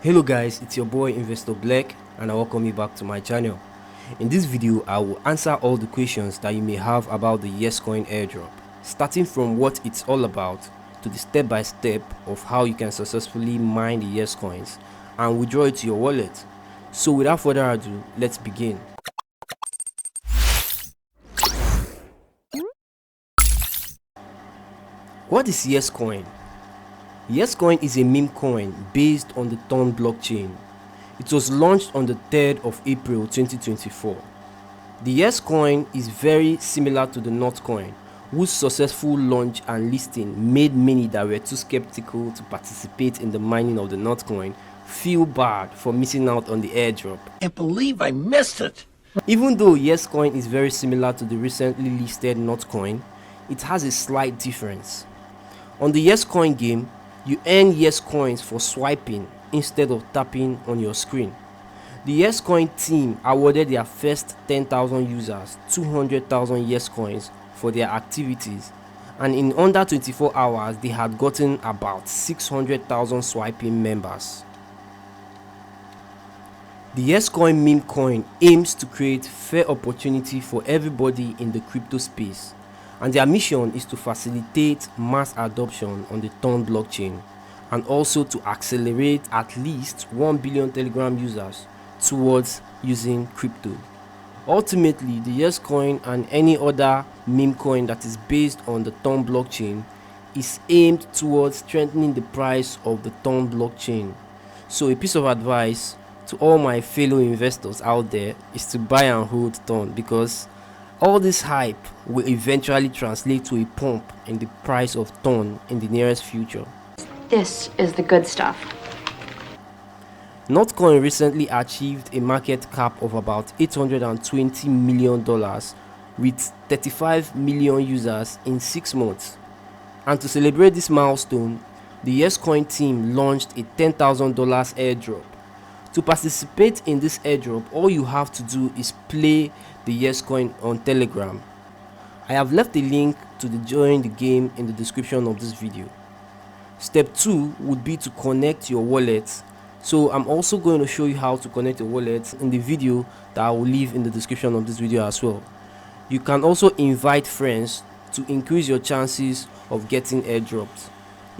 Hello guys, it's your boy Investor Black and I welcome you back to my channel. In this video, I will answer all the questions that you may have about the Yescoin airdrop, starting from what it's all about to the step-by-step of how you can successfully mine the Yescoins and withdraw it to your wallet. So without further ado, let's begin. What is Yescoin? Yescoin is a meme coin based on the Ton blockchain. It was launched on the 3rd of April 2024. The Yescoin is very similar to the Notcoin, whose successful launch and listing made many that were too skeptical to participate in the mining of the Notcoin feel bad for missing out on the airdrop. I can't believe I missed it. Even though Yescoin is very similar to the recently listed Notcoin, it has a slight difference. On the Yescoin game, you earn Yescoins for swiping instead of tapping on your screen. The Yescoin team awarded their first 10,000 users 200,000 Yescoins for their activities, and in under 24 hours they had gotten about 600,000 swiping members. The Yescoin Memecoin aims to create fair opportunity for everybody in the crypto space, and their mission is to facilitate mass adoption on the Ton blockchain and also to accelerate at least 1 billion Telegram users towards using crypto. Ultimately, the Yescoin and any other meme coin that is based on the Ton blockchain is aimed towards strengthening the price of the Ton blockchain. So a piece of advice to all my fellow investors out there is to buy and hold Ton, because all this hype will eventually translate to a pump in the price of Ton in the nearest future. This is the good stuff. Notcoin recently achieved a market cap of about $820 million with 35 million users in 6 months. And to celebrate this milestone, the Yescoin team launched a $10,000 airdrop. To participate in this airdrop, all you have to do is play the Yescoin on Telegram. I have left a link to the join the game in the description of this video. Step 2 would be to connect your wallet. So I'm also going to show you how to connect your wallet in the video that I will leave in the description of this video as well. You can also invite friends to increase your chances of getting airdropped.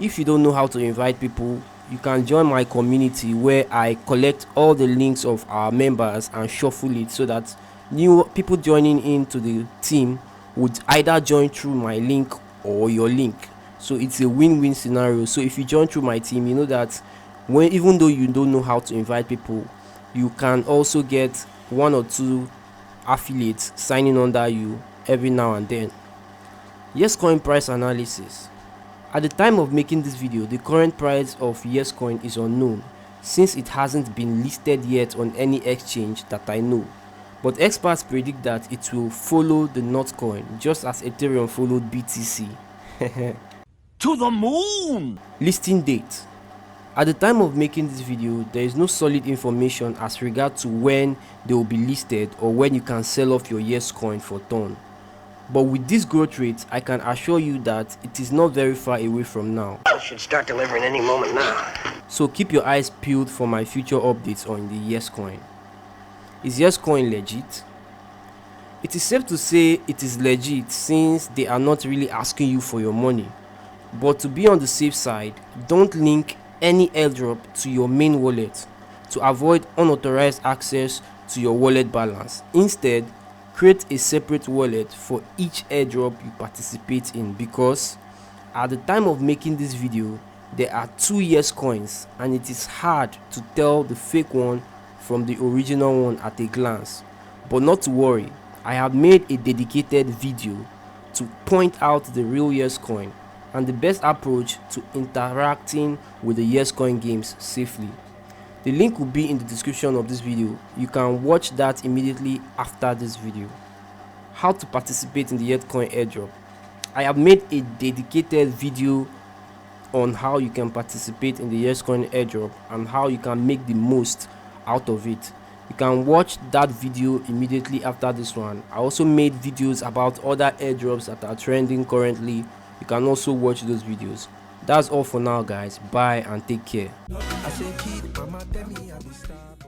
If you don't know how to invite people, you can join my community where I collect all the links of our members and shuffle it so that new people joining into the team would either join through my link or your link. So it's a win-win scenario. So if you join through my team, you know that even though you don't know how to invite people, you can also get 1 or 2 affiliates signing under you every now and then. Yescoin price analysis. At the time of making this video, the current price of Yescoin is unknown since it hasn't been listed yet on any exchange that I know. But experts predict that it will follow the Notcoin just as Ethereum followed BTC. To the moon! Listing date. At the time of making this video, there is no solid information as regard to when they will be listed or when you can sell off your Yescoin for Ton. But with this growth rate, I can assure you that it is not very far away from now. I should start delivering any moment now. So keep your eyes peeled for my future updates on the Yescoin. Is Yescoin legit? It is safe to say it is legit since they are not really asking you for your money. But to be on the safe side, don't link any airdrop to your main wallet to avoid unauthorized access to your wallet balance. Instead, create a separate wallet for each airdrop you participate in, because at the time of making this video, there are 2 Yescoins and it is hard to tell the fake one from the original one at a glance. But not to worry, I have made a dedicated video to point out the real Yescoin and the best approach to interacting with the Yescoin games safely. The link will be in the description of this video. You can watch that immediately after this video. How to participate in the Yescoin airdrop. I have made a dedicated video on how you can participate in the Yescoin airdrop and how you can make the most out of it. You can watch that video immediately after this one. I also made videos about other airdrops that are trending currently. You can also watch those videos. That's all for now, guys. Bye and take care. I say, kid, mama, tell me, I be star boy.